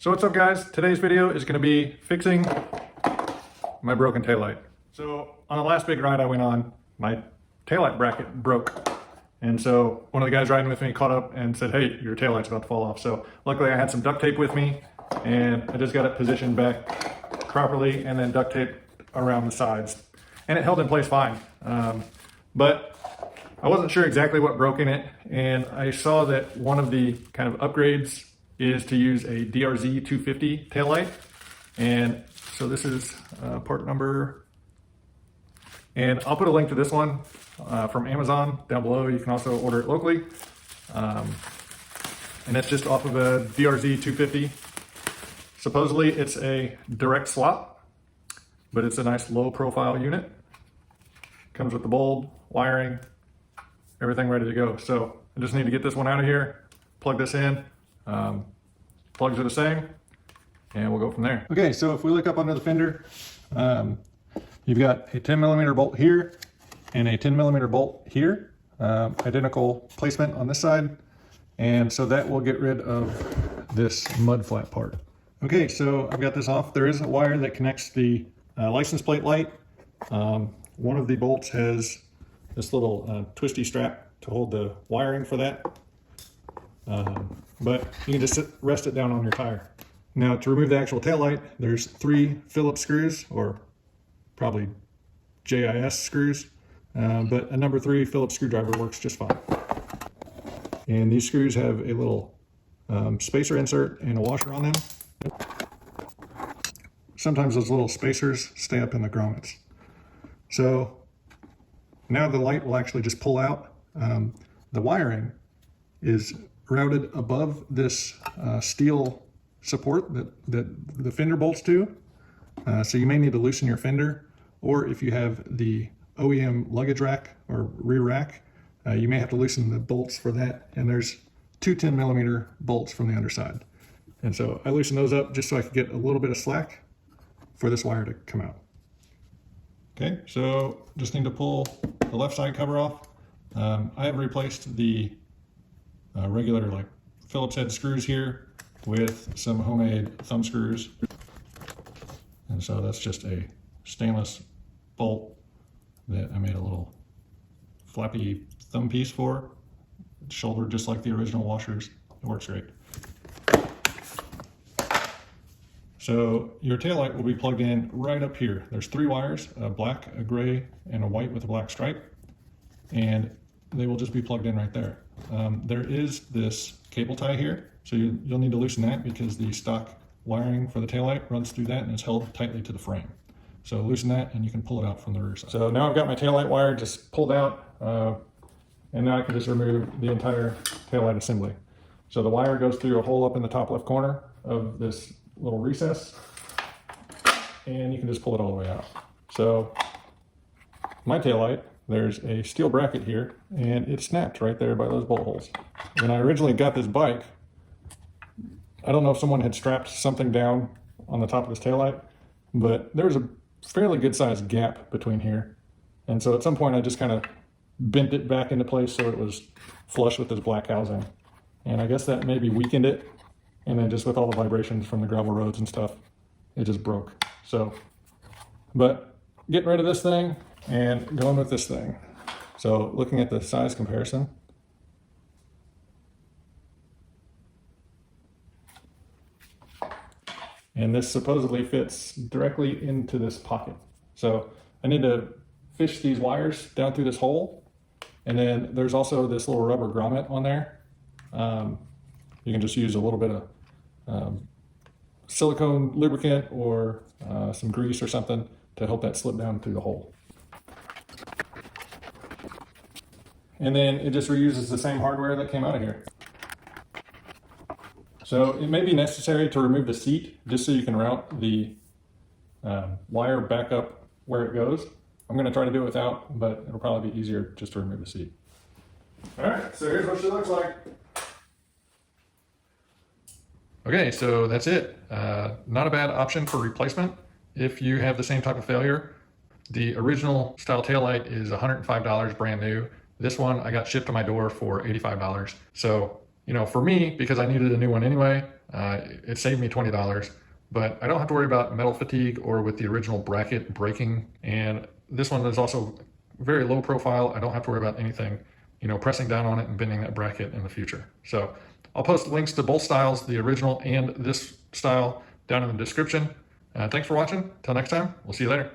So what's up guys? Today's video is going to be fixing my broken taillight. So on the last big ride I went on, my taillight bracket broke. And so one of the guys riding with me caught up and said, hey, your taillight's about to fall off. So luckily I had some duct tape with me and I just got it positioned back properly and then duct tape around the sides. And it held in place fine. But I wasn't sure exactly what broke in it. And I saw that one of the kind of upgrades is to use a DRZ 250 taillight. And so this is part number, and I'll put a link to this one from Amazon down below. You can also order it locally. And it's just off of a DRZ 250. Supposedly it's a direct swap, but it's a nice low profile unit. Comes with the bulb, wiring, everything ready to go. So I just need to get this one out of here, plug this in. Plugs are the same, and we'll go from there. Okay, so if we look up under the fender, you've got a 10mm bolt here and a 10mm bolt here, identical placement on this side, and so that will get rid of this mud flat part. Okay, so I've got this off. There is a wire that connects the license plate light. One of the bolts has this little twisty strap to hold the wiring for that. But you can just rest it down on your tire. Now to remove the actual taillight, there's 3 Phillips screws, or probably JIS screws, but a number 3 Phillips screwdriver works just fine. And these screws have a little spacer insert and a washer on them. Sometimes those little spacers stay up in the grommets. So now the light will actually just pull out. The wiring is routed above this steel support that the fender bolts to. So you may need to loosen your fender, or if you have the OEM luggage rack or rear rack, you may have to loosen the bolts for that. And there's 2 10mm bolts from the underside. And so I loosened those up just so I could get a little bit of slack for this wire to come out. Okay, so just need to pull the left side cover off. I have replaced the regular like Phillips head screws here with some homemade thumb screws, and so that's just a stainless bolt that I made a little flappy thumb piece for. It's shouldered just like the original washers. It works great. So your taillight will be plugged in right up here. There's 3 wires, a black, a gray, and a white with a black stripe, and they will just be plugged in right there. There is this cable tie here, so you'll need to loosen that because the stock wiring for the taillight runs through that and is held tightly to the frame. So loosen that and you can pull it out from the rear side. So now I've got my taillight wire just pulled out, and now I can just remove the entire taillight assembly. So the wire goes through a hole up in the top left corner of this little recess, and you can just pull it all the way out. So my taillight, there's a steel bracket here, and it snapped right there by those bolt holes. When I originally got this bike, I don't know if someone had strapped something down on the top of this taillight, but there was a fairly good sized gap between here. And so at some point I just kind of bent it back into place so it was flush with this black housing. And I guess that maybe weakened it. And then just with all the vibrations from the gravel roads and stuff, it just broke. So, but getting rid of this thing and going with this thing. So looking at the size comparison, and this supposedly fits directly into this pocket. So I need to fish these wires down through this hole, and then there's also this little rubber grommet on there. You can just use a little bit of silicone lubricant or some grease or something to help that slip down through the hole. And then it just reuses the same hardware that came out of here. So it may be necessary to remove the seat just so you can route the wire back up where it goes. I'm going to try to do it without, but it'll probably be easier just to remove the seat. All right, so here's what she looks like. Okay, so that's it. Not a bad option for replacement if you have the same type of failure. The original style taillight is $105 brand new. This one I got shipped to my door for $85. So, you know, for me, because I needed a new one anyway, It saved me $20, but I don't have to worry about metal fatigue or with the original bracket breaking. And this one is also very low profile. I don't have to worry about anything, pressing down on it and bending that bracket in the future. So I'll post links to both styles, the original and this style, down in the description. Thanks for watching. Till next time, we'll see you later.